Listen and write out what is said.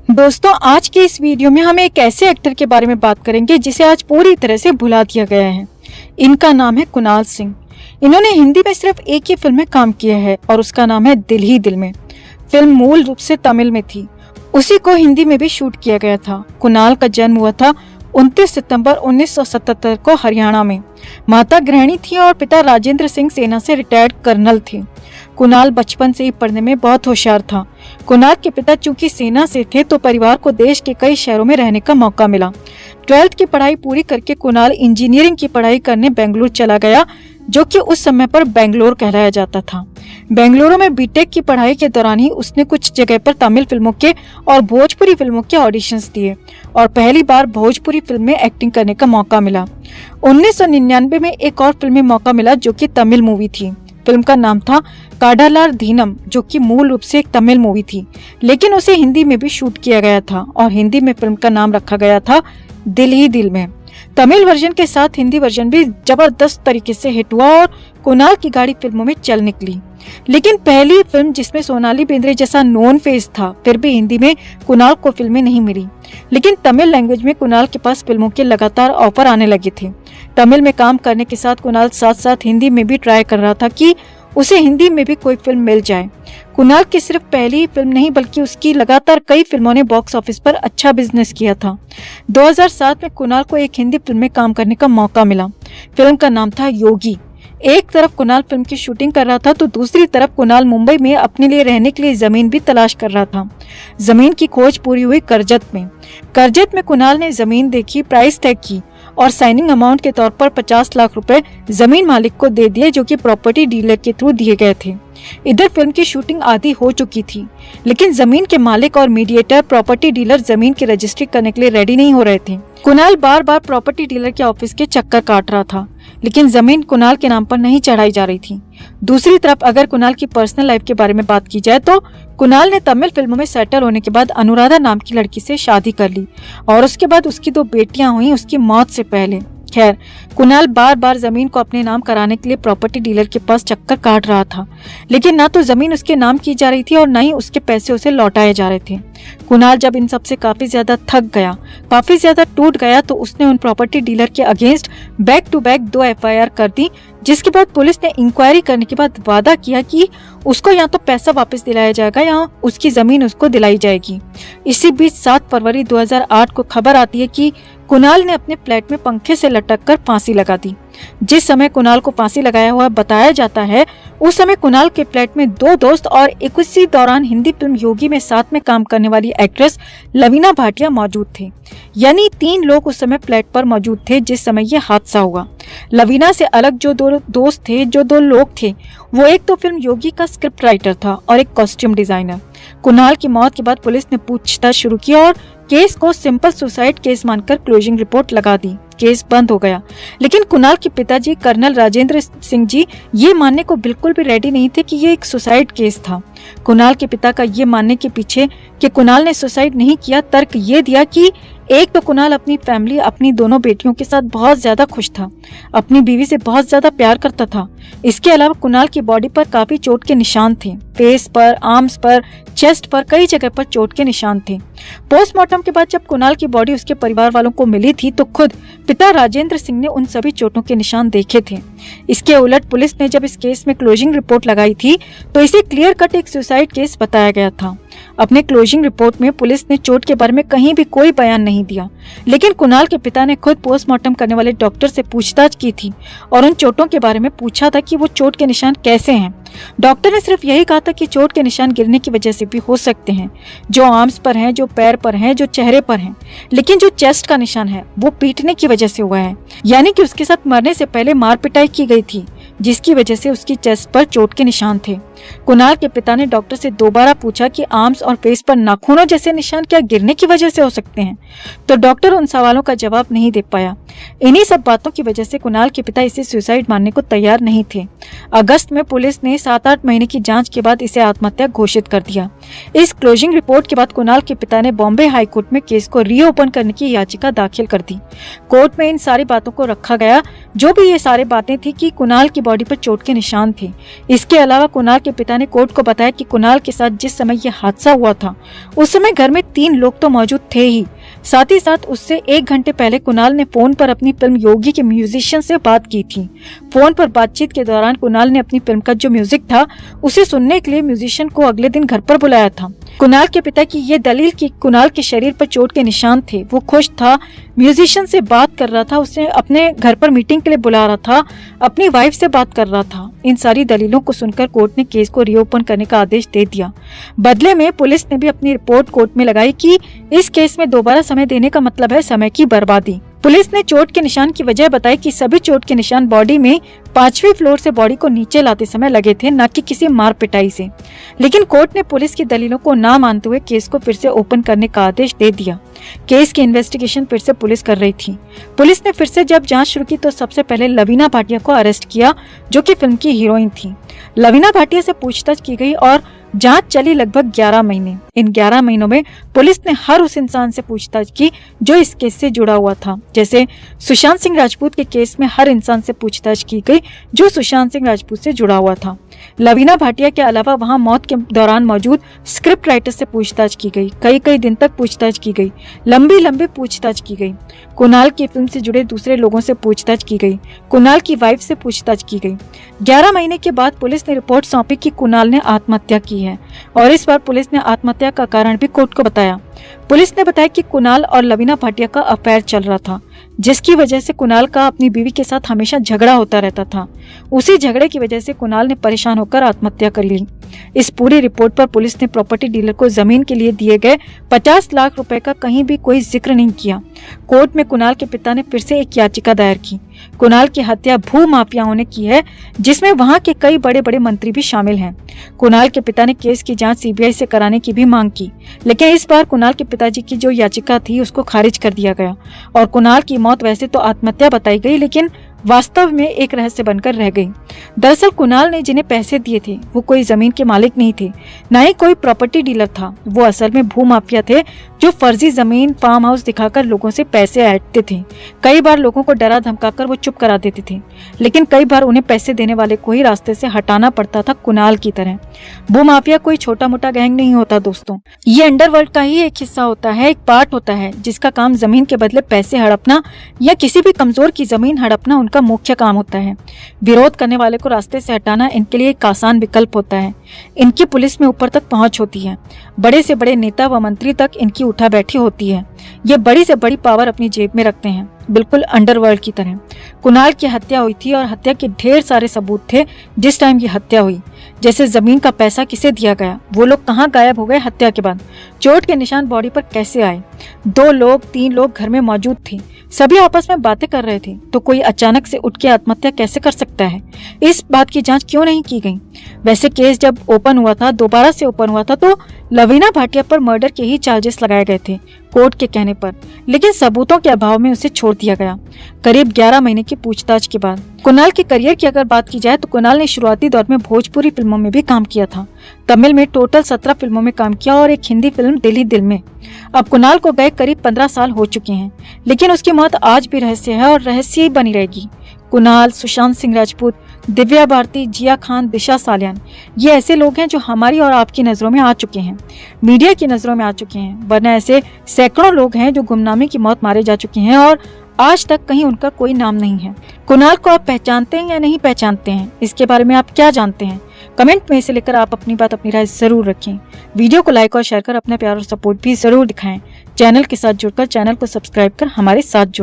दोस्तों, आज के इस वीडियो में हम एक ऐसे एक्टर के बारे में बात करेंगे जिसे आज पूरी तरह से भुला दिया गया है। इनका नाम है कुणाल सिंह। इन्होंने हिंदी में सिर्फ एक ही फिल्म में काम किया है और उसका नाम है दिल ही दिल में। फिल्म मूल रूप से तमिल में थी, उसी को हिंदी में भी शूट किया गया था। कुणाल का जन्म हुआ था 29 सितंबर 1977 को हरियाणा में। माता गृहिणी थी और पिता राजेंद्र सिंह सेना से रिटायर्ड कर्नल थे। कुणाल बचपन से ही पढ़ने में बहुत होशियार था। कुणाल के पिता चूंकि सेना से थे तो परिवार को देश के कई शहरों में रहने का मौका मिला। 12th की पढ़ाई पूरी करके कुणाल इंजीनियरिंग की पढ़ाई करने बेंगलुरु चला गया, जो कि उस समय पर बेंगलोर कहलाया जाता था। बेंगलुरु में बीटेक की पढ़ाई के दौरान ही उसने कुछ जगह पर तमिल फिल्मों के और भोजपुरी फिल्मों के ऑडिशंस दिए और पहली बार भोजपुरी फिल्म में एक्टिंग करने का मौका मिला। 1999 में एक और फिल्म में मौका मिला जो कि तमिल मूवी थी। फिल्म का नाम था काडालार दीनम, जो कि मूल रूप से एक तमिल मूवी थी, लेकिन उसे हिंदी में भी शूट किया गया था और हिंदी में फिल्म का नाम रखा गया था दिल ही दिल में। तमिल वर्जन के साथ हिंदी वर्जन भी जबरदस्त तरीके से हिट हुआ और कुणाल की गाड़ी फिल्मों में चल निकली। लेकिन पहली फिल्म जिसमें सोनाली बेंद्रे जैसा नोन फेस था, फिर भी हिंदी में कुणाल को फिल्में नहीं मिली। लेकिन तमिल लैंग्वेज में कुणाल के पास फिल्मों के लगातार ऑफर आने लगे थे। तमिल में काम करने के साथ कुणाल साथ साथ हिंदी में भी ट्राई कर रहा था कि उसे हिंदी में भी कोई फिल्म मिल जाए। कुणाल की सिर्फ पहली ही फिल्म नहीं बल्कि उसकी लगातार कई फिल्मों ने बॉक्स ऑफिस पर अच्छा बिजनेस किया था। 2007 में कुणाल को एक हिंदी फिल्म में काम करने का मौका मिला। फिल्म का नाम था योगी। एक तरफ कुणाल फिल्म की शूटिंग कर रहा था तो दूसरी तरफ कुणाल मुंबई में अपने लिए रहने के लिए जमीन भी तलाश कर रहा था। जमीन की खोज पूरी हुई करजत में। करजत में कुणाल ने जमीन देखी, प्राइस तय की और साइनिंग अमाउंट के तौर पर 50 लाख रुपए जमीन मालिक को दे दिए, जो कि प्रॉपर्टी डीलर के थ्रू दिए गए थे। इधर फिल्म की शूटिंग आधी हो चुकी थी, लेकिन जमीन के मालिक और मीडिएटर प्रॉपर्टी डीलर जमीन की रजिस्ट्री करने के लिए रेडी नहीं हो रहे थे। कुणाल बार बार प्रॉपर्टी डीलर के ऑफिस के चक्कर काट रहा था, लेकिन जमीन कुणाल के नाम पर नहीं चढ़ाई जा रही थी। दूसरी तरफ अगर कुणाल की पर्सनल लाइफ के बारे में बात की जाए तो कुणाल ने तमिल फिल्मों में सेटल होने के बाद अनुराधा नाम की लड़की से शादी कर ली और उसके बाद उसकी 2 बेटियां हुई उसकी मौत से पहले। खैर, कुणाल बार बार जमीन को अपने नाम कराने के लिए प्रॉपर्टी डीलर के पास चक्कर काट रहा था, लेकिन ना तो जमीन उसके नाम की जा रही थी और ना ही उसके पैसे उसे लौटाए जा रहे थे। कुणाल जब इन सब से काफी ज्यादा थक गया, काफी ज्यादा टूट गया, तो उसने उन प्रॉपर्टी डीलर के against back to back 2 FIR कर दी, जिसके बाद पुलिस ने इंक्वायरी करने के बाद वादा किया कि उसको या तो पैसा वापस दिलाया जाएगा या उसकी जमीन उसको दिलाई जाएगी। इसी बीच 7 फरवरी 2008 को खबर आती है कि कुणाल ने अपने फ्लैट में पंखे से लटक कर फांसी लगा दी। जिस समय कुणाल को फांसी लगाया हुआ बताया जाता है, उस समय कुणाल के फ्लैट में 2 दोस्त और इसी दौरान हिंदी फिल्म योगी में साथ में काम करने वाली एक्ट्रेस लवीना भाटिया मौजूद थे। यानी 3 लोग उस समय फ्लैट पर मौजूद थे जिस समय यह हादसा हुआ। लवीना से अलग जो 2 दोस्त थे, जो 2 लोग थे, वो एक तो फिल्म योगी का स्क्रिप्ट राइटर था और एक कॉस्ट्यूम डिजाइनर। कुणाल की मौत के बाद पुलिस ने पूछताछ शुरू की और केस को सिंपल सुसाइड केस मानकर क्लोजिंग रिपोर्ट लगा दी। केस बंद हो गया, लेकिन कुणाल के पिताजी कर्नल राजेंद्र सिंह जी ये मानने को बिल्कुल भी रेडी नहीं थे कि ये एक सुसाइड केस था। कुणाल के पिता का ये मानने के पीछे कि कुणाल ने सुसाइड नहीं किया तर्क ये दिया कि एक तो कुणाल अपनी फैमिली, अपनी दोनों बेटियों के साथ बहुत ज्यादा खुश था, अपनी बीवी से बहुत ज्यादा प्यार करता था। इसके अलावा कुणाल की बॉडी पर काफी चोट के निशान थे, फेस पर, आर्म्स पर, चेस्ट पर, कई जगह पर चोट के निशान थे। पोस्टमार्टम के बाद जब कुणाल की बॉडी उसके परिवार वालों को मिली थी तो खुद पिता राजेंद्र सिंह ने उन सभी चोटों के निशान देखे थे। इसके उलट पुलिस ने जब इस केस में क्लोजिंग रिपोर्ट लगाई थी तो इसे क्लियर कट एक सुसाइड केस बताया गया था। अपने क्लोजिंग रिपोर्ट में पुलिस ने चोट के बारे में कहीं भी कोई बयान नहीं दिया, लेकिन कुणाल के पिता ने खुद पोस्टमार्टम करने वाले डॉक्टर से पूछताछ की थी और उन चोटों के बारे में पूछा था कि वो चोट के निशान कैसे हैं। डॉक्टर ने सिर्फ यही कहा था कि चोट के निशान गिरने की वजह से भी हो सकते हैं, जो आर्म्स पर हैं, जो पैर पर हैं, जो चेहरे पर हैं, लेकिन जो चेस्ट का निशान है वो पीटने की वजह से हुआ है। यानी कि उसके साथ मरने से पहले मार पिटाई की गई थी, जिसकी वजह से उसकी चेस्ट पर चोट के निशान थे। कुणाल के पिता ने डॉक्टर से दोबारा पूछा कि आर्म्स और फेस पर नाखूनों जैसे निशान क्या गिरने की वजह से हो सकते हैं, तो डॉक्टर उन सवालों का जवाब नहीं दे पाया। इन्हीं सब बातों की वजह से कुणाल के पिता इसे सुसाइड मानने को तैयार नहीं थे। अगस्त में पुलिस ने 7-8 महीने की जांच के बाद इसे आत्महत्या घोषित कर दिया। इस क्लोजिंग रिपोर्ट के बाद कुणाल के पिता ने बॉम्बे हाई कोर्ट में केस को रीओपन करने की याचिका दाखिल कर दी। कोर्ट में इन सारी बातों को रखा गया, जो भी ये सारी बातें थी कि कुणाल की बॉडी पर चोट के निशान थे। इसके अलावा कुणाल के पिता ने कोर्ट को बताया कि कुणाल के साथ जिस समय यह हादसा हुआ था उस समय घर में 3 लोग तो मौजूद थे ही, साथ ही साथ उससे 1 घंटे पहले कुणाल ने फोन पर अपनी फिल्म योगी के म्यूजिशियन से बात की थी। फोन पर बातचीत के दौरान कुणाल ने अपनी फिल्म का जो म्यूजिक था उसे सुनने के लिए म्यूजिशियन को अगले दिन घर पर बुलाया था। कुणाल के पिता की ये दलील कि कुणाल के शरीर पर चोट के निशान थे, वो खुश था, म्यूजिशियन से बात कर रहा था, उसे अपने घर पर मीटिंग के लिए बुला रहा था, अपनी वाइफ से बात कर रहा था। इन सारी दलीलों को सुनकर कोर्ट ने केस को रीओपन करने का आदेश दे दिया। बदले में पुलिस ने भी अपनी रिपोर्ट कोर्ट में लगाई कि इस केस में दोबारा समय देने का मतलब है समय की बर्बादी। पुलिस ने चोट के निशान की वजह बताई कि सभी चोट के निशान बॉडी में 5वीं फ्लोर से बॉडी को नीचे लाते समय लगे थे, न कि किसी मार पिटाई से। लेकिन कोर्ट ने पुलिस की दलीलों को ना मानते हुए केस को फिर से ओपन करने का आदेश दे दिया। केस की इन्वेस्टिगेशन फिर से पुलिस कर रही थी। पुलिस ने फिर से जब जांच शुरू की तो सबसे पहले लवीना भाटिया को अरेस्ट किया, जो कि फिल्म की हीरोइन थी। लवीना भाटिया से पूछताछ की गई और जांच चली लगभग 11 महीने। इन 11 महीनों में पुलिस ने हर उस इंसान से पूछताछ की जो इस केस से जुड़ा हुआ था। जैसे सुशांत सिंह राजपूत के केस में हर इंसान से पूछताछ की गई जो सुशांत सिंह राजपूत से जुड़ा हुआ था। लवीना भाटिया के अलावा वहां मौत के दौरान मौजूद स्क्रिप्ट राइटर से पूछताछ की गई। कई दिन तक पूछताछ की गई, लंबी पूछताछ की गई। कुणाल की फिल्म से जुड़े दूसरे लोगों से पूछताछ की गई, कुणाल की वाइफ से पूछताछ की गई। 11 महीने के बाद पुलिस ने रिपोर्ट सौंपी कि कुणाल ने आत्महत्या की है और इस बार पुलिस ने आत्महत्या का कारण भी कोर्ट को बताया। पुलिस ने बताया कि कुणाल और लवीना भाटिया का अफेयर चल रहा था, जिसकी वजह से कुणाल का अपनी बीवी के साथ हमेशा झगड़ा होता रहता था। उसी झगड़े की वजह से कुणाल ने परेशान होकर आत्महत्या कर ली। इस पूरी रिपोर्ट पर पुलिस ने प्रॉपर्टी डीलर को जमीन के लिए दिए गए 50 लाख रुपए का कहीं भी कोई जिक्र नहीं किया। कोर्ट में कुणाल के पिता ने फिर से एक याचिका दायर की। कुणाल की हत्या भू माफियाओं ने की है, जिसमें वहां के कई बड़े मंत्री भी शामिल हैं। कुणाल के पिता ने केस की जांच सीबीआई से कराने की भी मांग की, लेकिन इस बार कुणाल के पिताजी की जो याचिका थी उसको खारिज कर दिया गया और कुणाल की मौत वैसे तो आत्महत्या बताई गई, लेकिन वास्तव में एक रहस्य बनकर रह गई। दरअसल कुणाल ने जिन्हें पैसे दिए थे वो कोई जमीन के मालिक नहीं थे, न ही कोई प्रॉपर्टी डीलर था। वो असल में भू माफिया थे जो फर्जी जमीन, फार्म हाउस दिखाकर लोगों से पैसे ऐंठते थे। कई बार लोगों को डरा धमकाकर वो चुप करा देते थे, लेकिन कई बार उन्हें पैसे देने वाले को ही रास्ते से हटाना पड़ता था, कुणाल की तरह। भू माफिया कोई छोटा मोटा गैंग नहीं होता दोस्तों, ये अंडरवर्ल्ड का ही एक हिस्सा होता है, एक पार्ट होता है, जिसका काम जमीन के बदले पैसे हड़पना या किसी भी कमजोर की जमीन हड़पना उनका मुख्य काम होता है। विरोध करने वाले को रास्ते से हटाना इनके लिए एक आसान विकल्प होता है। इनकी पुलिस में ऊपर तक पहुंच होती है, बड़े से बड़े नेता व मंत्री तक इनकी उठा बैठी होती है। ये बड़ी से बड़ी पावर अपनी जेब में रखते हैं, बिल्कुल अंडरवर्ल्ड की तरह। कुणाल की हत्या हुई थी और हत्या के ढेर सारे सबूत थे जिस टाइम ये हत्या हुई, जैसे जमीन का पैसा किसे दिया गया, वो लोग कहाँ गायब हो गए हत्या के बाद, चोट के निशान बॉडी पर कैसे आए, 2 लोग 3 लोग घर में मौजूद थे, सभी आपस में बातें कर रहे थे, तो कोई अचानक से उठ के आत्महत्या कैसे कर सकता है? इस बात की जांच क्यों नहीं की गई? वैसे केस जब ओपन हुआ था, दोबारा से ओपन हुआ था, तो लवीना भाटिया पर मर्डर के ही चार्जेस लगाए गए थे कोर्ट के कहने पर, लेकिन सबूतों के अभाव में उसे छोड़ दिया गया करीब 11 महीने की पूछताछ के बाद। कुणाल के करियर की अगर बात की जाए तो कुणाल ने शुरुआती दौर में भोजपुरी फिल्मों में भी काम किया था, तमिल में टोटल 17 फिल्मों में काम किया और एक हिंदी फिल्म दिल ही दिल में। अब कुणाल को गए करीब 15 साल हो चुके हैं, लेकिन उसकी मौत आज भी रहस्य है और रहस्य ही बनी रहेगी। कुणाल, सुशांत सिंह राजपूत, दिव्या भारती, जिया खान, दिशा सालियान, ये ऐसे लोग हैं जो हमारी और आपकी नजरों में आ चुके हैं, मीडिया की नजरों में आ चुके हैं, वरना ऐसे सैकड़ों लोग हैं जो गुमनामी की मौत मारे जा चुके हैं और आज तक कहीं उनका कोई नाम नहीं है। कुणाल को आप पहचानते हैं या नहीं पहचानते हैं, इसके बारे में आप क्या जानते हैं? कमेंट में से लेकर आप अपनी बात, अपनी राय जरूर रखें। वीडियो को लाइक और शेयर कर अपना प्यार और सपोर्ट भी जरूर दिखाएं। चैनल के साथ जुड़कर चैनल को सब्सक्राइब कर हमारे साथ जुड़ें।